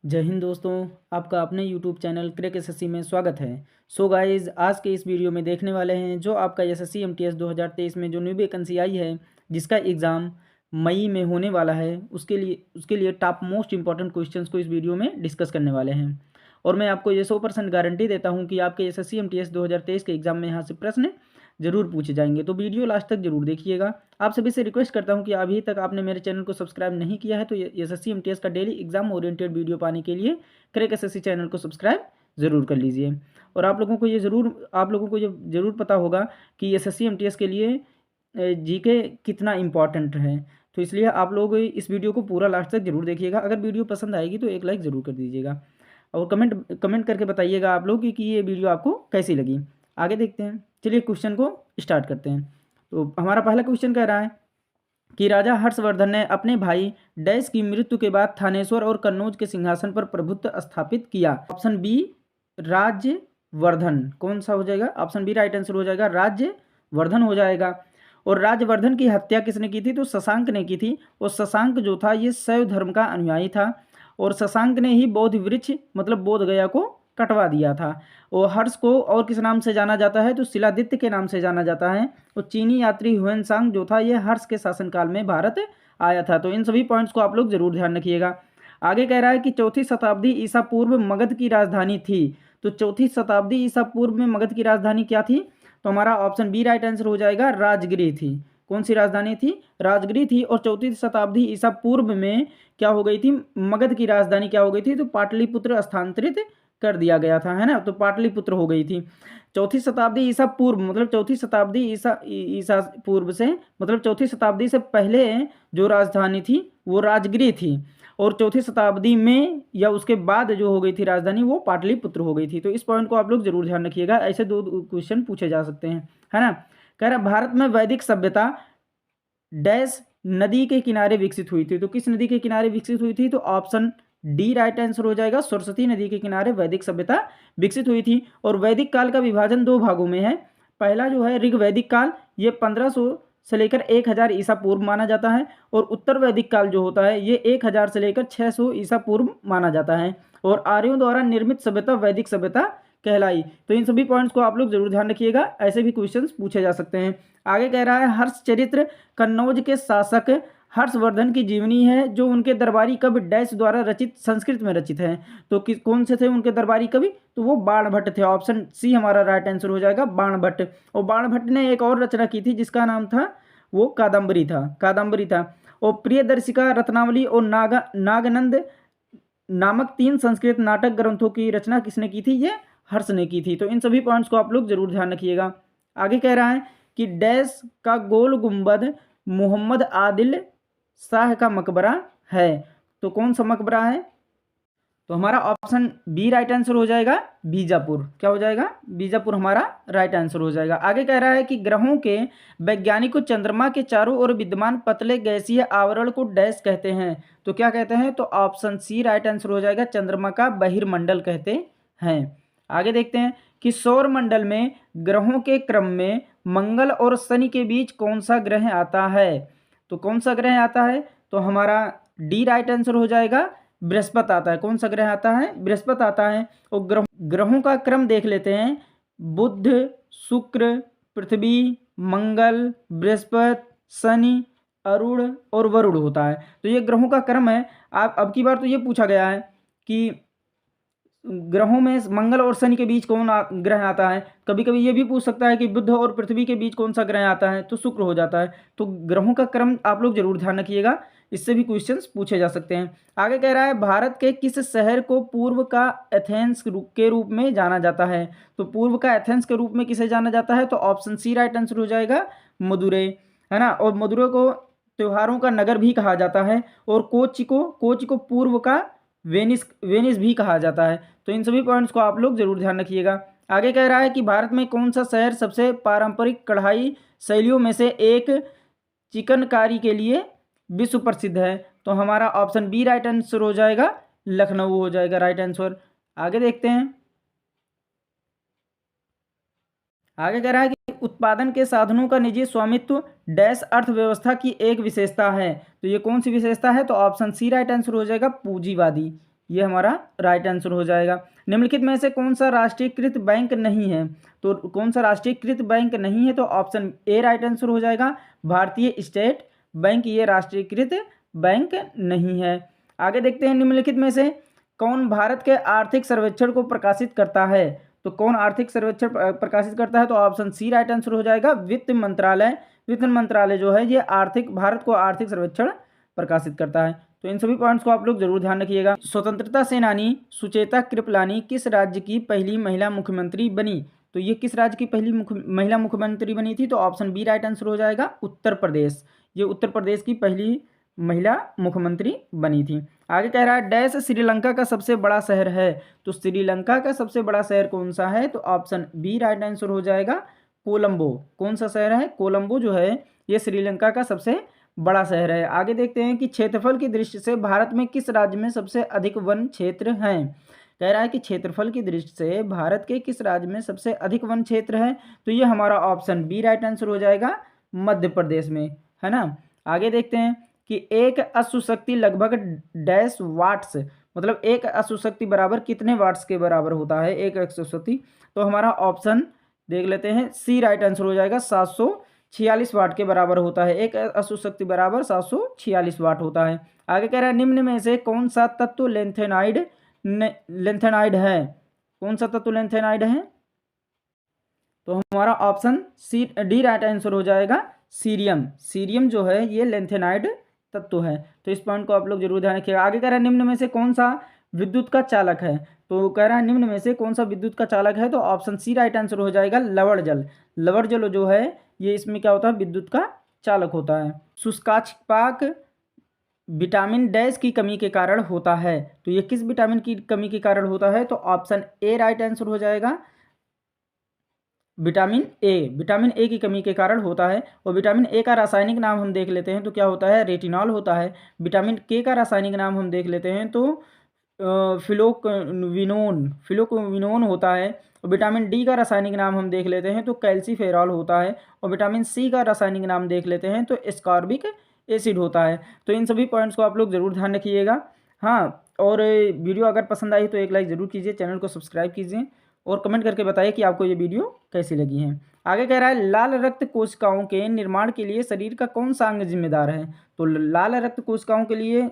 जय हिंद दोस्तों, आपका अपने YouTube चैनल क्रैक एसएससी में स्वागत है। सो गाइस, आज के इस वीडियो में देखने वाले हैं जो आपका एसएससी एमटीएस 2023 में जो न्यू वैकेंसी आई है, जिसका एग्ज़ाम मई में होने वाला है, उसके लिए टॉप मोस्ट इंपॉर्टेंट क्वेश्चंस को इस वीडियो में डिस्कस करने वाले हैं। और मैं आपको ये 100% गारंटी देता हूँ कि आपके एसएससी एमटीएस 2023 के एग्ज़ाम में यहाँ से प्रश्न ज़रूर पूछे जाएंगे, तो वीडियो लास्ट तक ज़रूर देखिएगा। आप सभी से रिक्वेस्ट करता हूं कि अभी तक आपने मेरे चैनल को सब्सक्राइब नहीं किया है तो एसएससी एमटीएस का डेली एग्जाम ओरिएंटेड वीडियो पाने के लिए क्रैक एसएससी चैनल को सब्सक्राइब ज़रूर कर लीजिए। और आप लोगों को ये ज़रूर पता होगा कि एसएससी एमटीएस के लिए जीके कितना इम्पॉर्टेंट है, तो इसलिए आप लोग इस वीडियो को पूरा लास्ट तक ज़रूर देखिएगा। अगर वीडियो पसंद आएगी तो एक लाइक ज़रूर कर दीजिएगा और कमेंट करके बताइएगा आप लोग कि ये वीडियो आपको कैसी लगी। आगे देखते हैं, चलिए क्वेश्चन को स्टार्ट करते हैं। तो हमारा पहला क्वेश्चन कह रहा है कि राजा हर्षवर्धन ने अपने भाई डैश की मृत्यु के बाद थानेश्वर और कन्नौज के सिंहासन पर प्रभुत्व स्थापित किया। ऑप्शन बी राज्यवर्धन, कौन सा हो जाएगा? ऑप्शन बी राइट आंसर हो जाएगा, राज्यवर्धन हो जाएगा। और राज्यवर्धन की हत्या किसने की थी? तो शशांक ने की थी। और शशांक जो था ये शैव धर्म का अनुयायी था और शशांक ने ही बोध वृक्ष मतलब बोध गया को कटवा दिया था। और हर्ष को और किस नाम से जाना जाता है? तो शिलादित्य के नाम से जाना जाता है। और चीनी यात्री हुएनसांग जो था ये हर्ष के शासनकाल में भारत आया था। तो इन सभी पॉइंट्स को आप लोग जरूर ध्यान रखिएगा। आगे कह रहा है कि चौथी शताब्दी ईसा पूर्व मगध की राजधानी थी। तो चौथी शताब्दी ईसा पूर्व में मगध की राजधानी क्या थी? तो हमारा ऑप्शन बी राइट आंसर हो जाएगा, राजगिरी थी। कौन सी राजधानी थी? राजगिरी थी। और चौथी शताब्दी ईसा पूर्व में क्या हो गई थी? मगध की राजधानी क्या हो गई थी? तो पाटलिपुत्र स्थानांतरित कर दिया गया था, है ना। तो पाटलिपुत्र हो गई थी। चौथी शताब्दी ईसा पूर्व मतलब चौथी शताब्दी ईसा पूर्व से मतलब चौथी शताब्दी से पहले जो राजधानी थी वो राजगिरी थी। और चौथी शताब्दी में या उसके बाद जो हो गई थी राजधानी वो पाटलिपुत्र हो गई थी। तो इस पॉइंट को आप लोग जरूर ध्यान रखिएगा, ऐसे दो क्वेश्चन पूछे जा सकते हैं, है ना। कह रहा भारत में वैदिक सभ्यता डैश नदी के किनारे विकसित हुई थी। तो किस नदी के किनारे विकसित हुई थी? तो ऑप्शन डी राइट आंसर हो जाएगा, सरस्वती नदी के किनारे वैदिक सभ्यता विकसित हुई थी। और वैदिक काल का विभाजन दो भागों में है। पहला जो है ऋग वैदिक काल, ये 1500 से लेकर 1000 ईसा पूर्व माना जाता है। और उत्तर वैदिक काल जो होता है ये 1000 से लेकर 600 ईसा पूर्व माना जाता है। और आर्यों द्वारा निर्मित सभ्यता वैदिक सभ्यता कहलाई। तो इन सभी पॉइंट्स को आप लोग जरूर ध्यान रखिएगा, ऐसे भी क्वेश्चंस पूछे जा सकते हैं। आगे कह रहा है हर्ष चरित्र कन्नौज के शासक हर्षवर्धन की जीवनी है जो उनके दरबारी कवि डैश द्वारा रचित संस्कृत में रचित है। तो कौन से थे उनके दरबारी कवि? तो वो बाणभट्ट थे। ऑप्शन सी हमारा राइट आंसर हो जाएगा, बाणभट्ट। और बाणभट्ट ने एक और रचना की थी जिसका नाम था वो कादम्बरी था। और प्रियदर्शिका, रत्नावली और नागनंद नामक 3 संस्कृत नाटक ग्रंथों की रचना किसने की थी? ये हर्ष ने की थी। तो इन सभी पॉइंट्स को आप लोग जरूर ध्यान रखिएगा। आगे कह रहा है कि डैश का गोल गुंबद मोहम्मद आदिल शाह का मकबरा है। तो कौन सा मकबरा है? तो हमारा ऑप्शन बी राइट आंसर हो जाएगा, बीजापुर। क्या हो जाएगा? बीजापुर हमारा राइट आंसर हो जाएगा। आगे कह रहा है कि ग्रहों के वैज्ञानिकों चंद्रमा के चारों ओर विद्यमान पतले गैसीय आवरण को डैश कहते हैं। तो क्या कहते हैं? तो ऑप्शन सी राइट आंसर हो जाएगा, चंद्रमा का बहिर्मंडल कहते हैं। आगे देखते हैं कि सौर मंडल में ग्रहों के क्रम में मंगल और शनि के बीच कौन सा ग्रह आता है? तो कौन सा ग्रह आता है? तो हमारा डी राइट आंसर हो जाएगा, बृहस्पति आता है। कौन सा ग्रह आता है? बृहस्पति आता है। और ग्रहों का क्रम देख लेते हैं। बुध, शुक्र, पृथ्वी, मंगल, बृहस्पति, शनि, अरुण और वरुण होता है। तो ये ग्रहों का क्रम है। आप अब की बार तो ये पूछा गया है कि ग्रहों में मंगल और शनि के बीच कौन ग्रह आता है। कभी कभी ये भी पूछ सकता है कि बुध और पृथ्वी के बीच कौन सा ग्रह आता है, तो शुक्र हो जाता है। तो ग्रहों का क्रम आप लोग जरूर ध्यान रखिएगा, इससे भी क्वेश्चंस पूछे जा सकते हैं। आगे कह रहा है भारत के किस शहर को पूर्व का एथेंस के रूप में जाना जाता है? तो पूर्व का एथेंस के रूप में किसे जाना जाता है? तो ऑप्शन सी राइट आंसर हो जाएगा, मदुरै, है ना। और मदुरै को त्योहारों का नगर भी कहा जाता है। और कोच्चि को पूर्व का वेनिस भी कहा जाता है। तो इन सभी पॉइंट्स को आप लोग जरूर ध्यान रखिएगा। आगे कह रहा है कि भारत में कौन सा शहर सबसे पारंपरिक कढ़ाई शैलियों में से एक चिकनकारी के लिए विश्व प्रसिद्ध है? तो हमारा ऑप्शन बी राइट आंसर हो जाएगा, लखनऊ हो जाएगा राइट आंसर। आगे देखते हैं। आगे कह रहा है कि उत्पादन के साधनों का निजी स्वामित्व डैश अर्थव्यवस्था की एक विशेषता है। तो ये कौन सी विशेषता है? तो ऑप्शन सी राइट आंसर हो जाएगा, पूंजीवादी। ये हमारा राइट आंसर हो जाएगा। निम्नलिखित में से कौन सा राष्ट्रीयकृत बैंक नहीं है? तो कौन सा राष्ट्रीयकृत बैंक नहीं है? तो ऑप्शन ए राइट आंसर हो जाएगा, भारतीय स्टेट बैंक ये राष्ट्रीयकृत बैंक नहीं है। आगे देखते हैं, निम्नलिखित में से कौन भारत के आर्थिक सर्वेक्षण को प्रकाशित करता है? तो कौन आर्थिक सर्वेक्षण प्रकाशित करता है? तो ऑप्शन सी राइट आंसर हो जाएगा, वित्त मंत्रालय। वित्त मंत्रालय जो है ये भारत को आर्थिक सर्वेक्षण प्रकाशित करता है। तो इन सभी पॉइंट्स को आप लोग जरूर ध्यान रखिएगा। स्वतंत्रता सेनानी सुचेता कृपलानी किस राज्य की पहली महिला मुख्यमंत्री बनी? तो ये किस राज्य की पहली महिला मुख्यमंत्री बनी थी? तो ऑप्शन बी राइट आंसर हो जाएगा, उत्तर प्रदेश। ये उत्तर प्रदेश की पहली महिला मुख्यमंत्री बनी थी। आगे कह रहा है, डैश श्रीलंका का सबसे बड़ा शहर है? तो श्रीलंका का सबसे बड़ा शहर कौन सा है? तो ऑप्शन बी राइट आंसर हो जाएगा, कोलंबो। कौन सा शहर है? कोलंबो जो है ये श्रीलंका का सबसे बड़ा शहर है। आगे देखते हैं कि क्षेत्रफल की दृष्टि से भारत में किस राज्य में सबसे अधिक वन क्षेत्र हैं? कह रहा है कि क्षेत्रफल की दृष्टि से भारत के किस राज्य में सबसे अधिक वन क्षेत्र है? तो ये हमारा ऑप्शन बी राइट आंसर हो जाएगा, मध्य प्रदेश में, है ना। आगे देखते हैं कि एक अश्वशक्ति लगभग डैश वाट्स, मतलब एक अश्वशक्ति बराबर कितने वाट्स के बराबर होता है एक अश्वशक्ति? तो हमारा ऑप्शन देख लेते हैं, सी राइट आंसर हो जाएगा, 746 वाट के बराबर होता है। एक अश्वशक्ति बराबर 746 वाट होता है। आगे कह रहा है, निम्न में से कौन सा तत्व लेंथेनाइड है? कौन सा तत्व लेंथेनाइड है? तो हमारा option C D right answer हो जाएगा, सीरियम। सीरियम जो है ये लेंथेनाइड तत्व है। तो इस पॉइंट को आप लोग जरूर ध्यान रखिएगा। आगे कह रहा है, निम्न में से कौन सा विद्युत का चालक है? तो कह रहा है निम्न में से कौन सा विद्युत का चालक है? तो ऑप्शन सी राइट आंसर हो जाएगा, लवण जल। लवण जल जो है ये इसमें क्या होता है? विद्युत का चालक होता है। शुष्काष्पाक विटामिन डैश की कमी के कारण होता है? तो ये किस विटामिन की कमी के कारण होता है? तो ऑप्शन ए राइट आंसर हो जाएगा, विटामिन ए। विटामिन ए की कमी के कारण होता है। और विटामिन ए का रासायनिक नाम हम देख लेते हैं तो क्या होता है? रेटिनॉल होता है। विटामिन के का रासायनिक नाम हम देख लेते हैं तो फिलोक्विनोन होता है। और विटामिन डी का रासायनिक नाम हम देख लेते हैं तो कैल्सीफेरॉल होता है। और विटामिन सी का रासायनिक नाम देख लेते हैं तो एस्कॉर्बिक एसिड होता है। तो इन सभी पॉइंट्स को आप लोग ज़रूर ध्यान रखिएगा। हाँ, और वीडियो अगर पसंद आई तो एक लाइक ज़रूर कीजिए, चैनल को सब्सक्राइब कीजिए और कमेंट करके बताइए कि आपको ये वीडियो कैसी लगी है। आगे कह रहा है, लाल रक्त कोशिकाओं के निर्माण के लिए शरीर का कौन सा अंग जिम्मेदार है? तो लाल रक्त कोशिकाओं के लिए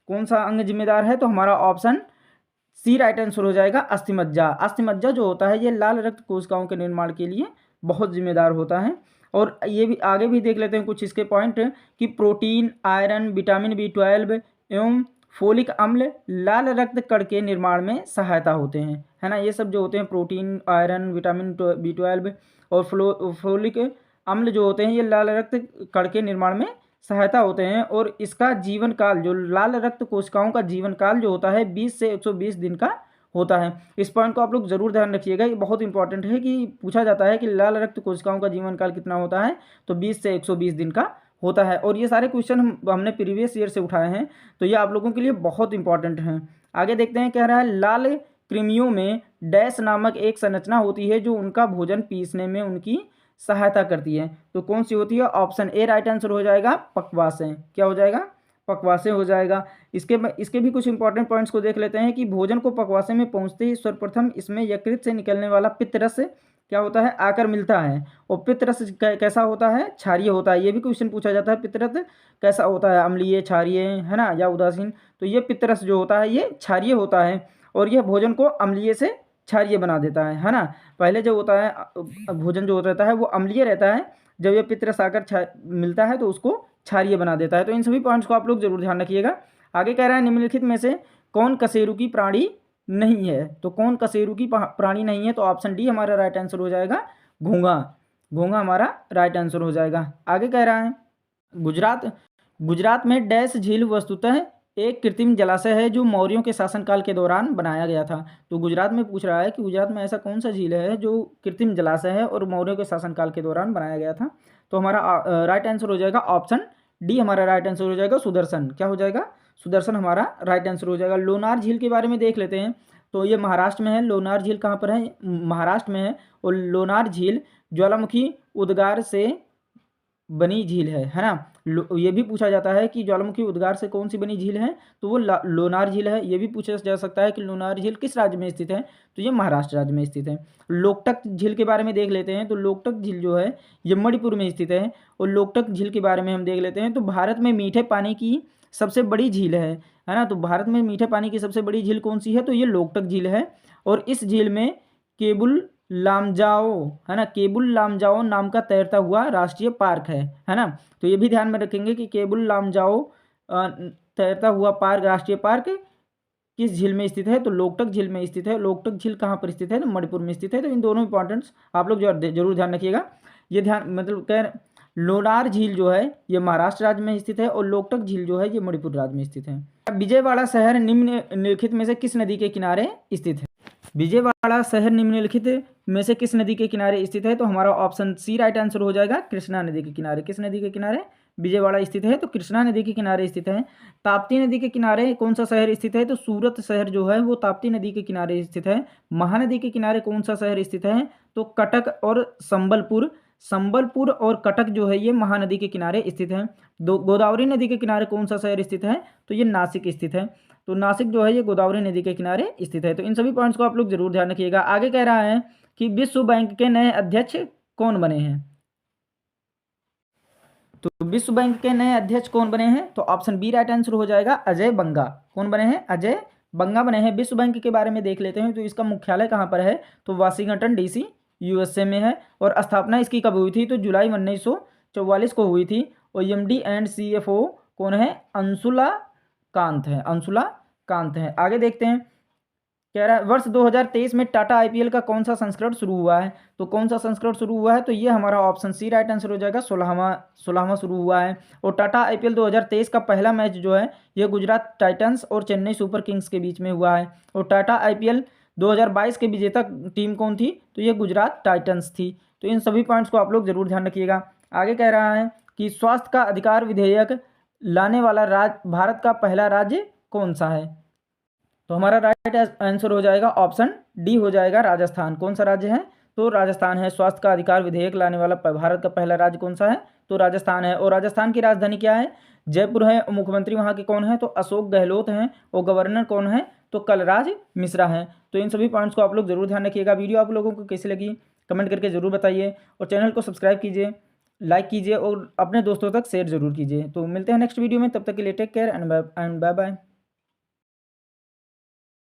कौन सा अंग जिम्मेदार है? तो हमारा ऑप्शन सी राइट आंसर हो जाएगा, अस्थिमज्जा। अस्थिमज्जा जो होता है ये लाल रक्त कोशिकाओं के निर्माण के लिए बहुत जिम्मेदार होता है। और ये भी आगे भी देख लेते हैं कुछ इसके पॉइंट कि प्रोटीन, आयरन, विटामिन बी 12 एवं फोलिक अम्ल लाल रक्त कण के निर्माण में सहायता होते हैं, है ना। ये सब जो होते हैं प्रोटीन, आयरन, विटामिन बी 12 और फोलिक अम्ल जो होते हैं ये लाल रक्त कण के निर्माण में सहायता होते हैं। और इसका जीवन काल, जो लाल रक्त कोशिकाओं का जीवन काल जो होता है 20 से 120 दिन का होता है। इस पॉइंट को आप लोग जरूर ध्यान रखिएगा, ये बहुत इंपॉर्टेंट है कि पूछा जाता है कि लाल रक्त कोशिकाओं का जीवन काल कितना होता है? तो 20 से 120 दिन का होता है। और ये सारे क्वेश्चन हमने प्रीवियस ईयर से उठाए हैं, तो ये आप लोगों के लिए बहुत इंपॉर्टेंट हैं। आगे देखते हैं, कह रहा है, लाल कृमियों में डैश नामक एक संरचना होती है जो उनका भोजन पीसने में उनकी सहायता करती है। तो कौन सी होती है? ऑप्शन ए राइट आंसर हो जाएगा, पक्वासें। क्या हो जाएगा? पक्वासें हो जाएगा। इसके भी कुछ इंपॉर्टेंट पॉइंट्स को देख लेते हैं कि भोजन को पक्वासे में पहुंचते ही सर्वप्रथम इसमें यकृत से निकलने वाला पित्तरस क्या होता है? आकर मिलता है। और पित्तरस कैसा होता है? क्षारीय होता है। ये भी क्वेश्चन पूछा जाता है, पित्तरस कैसा होता है? अम्लीय, क्षारीय, है ना, या उदासीन? तो ये पित्तरस जो होता है ये क्षारीय होता है और यह भोजन को अम्लीय से क्षारीय बना देता है ना। पहले जो होता है भोजन जो रहता है वो अम्लीय रहता है, जब ये पित्तरस आकर मिलता है तो उसको क्षारीय बना देता है। तो इन सभी पॉइंट्स को आप लोग जरूर ध्यान रखिएगा। आगे कह रहा है, निम्नलिखित में से कौन कशेरुकी प्राणी नहीं है? तो कौन कशेरुकी प्राणी नहीं है? तो ऑप्शन डी हमारा राइट आंसर हो जाएगा, घोंघा। घोंघा हमारा राइट आंसर हो जाएगा। आगे कह रहा है, गुजरात में डैश झील वस्तुतः एक कृत्रिम जलाशय है जो मौर्यों के शासनकाल के दौरान बनाया गया था। तो गुजरात में पूछ रहा है कि गुजरात में ऐसा कौन सा झील है जो कृत्रिम जलाशय है और मौर्यों के शासनकाल के दौरान बनाया गया था? तो हमारा राइट आंसर हो जाएगा ऑप्शन डी, हमारा राइट आंसर हो जाएगा सुदर्शन। क्या हो जाएगा? सुदर्शन हमारा राइट आंसर हो जाएगा। लोनार झील के बारे में देख लेते हैं। तो ये महाराष्ट्र में है। लोनार झील कहाँ पर है? महाराष्ट्र में है। और लोनार झील ज्वालामुखी उद्गार से बनी झील है ना। ये भी पूछा जाता है कि ज्वालामुखी उद्गार से कौन सी बनी झील है, तो वो लोनार झील है। ये भी पूछा जा सकता है कि लोनार झील किस राज्य में स्थित है, तो ये महाराष्ट्र राज्य में स्थित है। लोकटक झील के बारे में देख लेते हैं, तो लोकटक झील जो है ये मणिपुर में स्थित है। और लोकटक झील के बारे में हम देख लेते हैं, तो भारत में मीठे पानी की सबसे बड़ी झील है ना। तो भारत में मीठे पानी की सबसे बड़ी झील कौन सी है, तो ये लोकटक झील है। और इस झील में केबुल लामजाओ है ना, केबुल लामजाओ नाम का तैरता हुआ राष्ट्रीय पार्क है ना। तो ये भी ध्यान में रखेंगे कि केबुल लामजाओ तैरता हुआ पार्क, राष्ट्रीय पार्क किस झील में स्थित है, तो लोकटक झील में स्थित है। लोकटक झील कहाँ पर स्थित है, तो मणिपुर में स्थित है। तो इन दोनों इंपॉर्टेंट्स आप लोग जो जरूर ध्यान रखिएगा। ये ध्यान मतलब कह लोनार झील जो है ये महाराष्ट्र राज्य में स्थित है और लोकटक झील जो है ये मणिपुर राज्य में स्थित है। विजयवाड़ा शहर निम्नलिखित में से किस नदी के किनारे स्थित है। विजयवाड़ा शहर निम्नलिखित में से किस नदी के किनारे स्थित है, तो हमारा ऑप्शन सी राइट आंसर हो जाएगा, कृष्णा नदी के किनारे। किस नदी के किनारे विजयवाड़ा स्थित है, तो कृष्णा नदी के किनारे स्थित है। ताप्ती नदी के किनारे कौन सा शहर स्थित है, तो सूरत शहर जो है वो ताप्ती नदी के किनारे स्थित है। महानदी के किनारे कौन सा शहर स्थित है, तो कटक और संबलपुर। संबलपुर और कटक जो है ये महानदी के किनारे स्थित है। गोदावरी नदी के किनारे कौन सा शहर स्थित है, तो ये नासिक स्थित है। तो नासिक जो है ये गोदावरी नदी के किनारे स्थित है। तो इन सभी पॉइंट्स को आप लोग जरूर ध्यान रखिएगा। आगे कह रहा है कि विश्व बैंक के नए अध्यक्ष कौन बने हैं, तो विश्व बैंक के नए अध्यक्ष कौन बने हैं, तो ऑप्शन बी राइट आंसर हो जाएगा, अजय बंगा। कौन बने हैं, अजय बंगा बने हैं। विश्व बैंक के बारे में देख लेते हैं, तो इसका मुख्यालय कहाँ पर है, तो वाशिंगटन डीसी यूएसए में है। और स्थापना इसकी कब हुई थी, तो जुलाई 1944 को हुई थी। और एमडी एंड सीएफओ कौन है, अंशुला कांत है, अंशुला कांत है। आगे देखते हैं, कह रहा है वर्ष 2023 में टाटा आईपीएल का कौन सा संस्करण शुरू हुआ है, तो कौन सा संस्करण शुरू हुआ है, तो ये हमारा ऑप्शन सी राइट आंसर हो जाएगा, 16वां शुरू हुआ है। और टाटा आईपीएल 2023 का पहला मैच जो है ये गुजरात टाइटंस और चेन्नई सुपर किंग्स के बीच में हुआ है। और टाटा आईपीएल 2022 के विजेता टीम कौन थी, तो ये गुजरात टाइटंस थी। तो इन सभी पॉइंट्स को आप लोग जरूर ध्यान रखिएगा। आगे कह रहा है कि स्वास्थ्य का अधिकार विधेयक लाने वाला भारत का पहला राज्य कौन सा है, तो हमारा राइट आंसर हो जाएगा ऑप्शन डी हो जाएगा, राजस्थान। कौन सा राज्य है, तो राजस्थान है। स्वास्थ्य का अधिकार विधेयक लाने वाला भारत का पहला राज्य कौन सा है, तो राजस्थान है। और राजस्थान की राजधानी क्या है, जयपुर है। और मुख्यमंत्री वहाँ के कौन है, तो अशोक गहलोत हैं। और गवर्नर कौन है, तो कलराज मिश्रा हैं। तो इन सभी पॉइंट्स को आप लोग जरूर ध्यान रखिएगा। वीडियो आप लोगों को कैसी लगी कमेंट करके जरूर बताइए। और चैनल को सब्सक्राइब कीजिए, लाइक कीजिए और अपने दोस्तों तक शेयर जरूर कीजिए। तो मिलते हैं नेक्स्ट वीडियो में, तब तक के लिए take care and bye bye.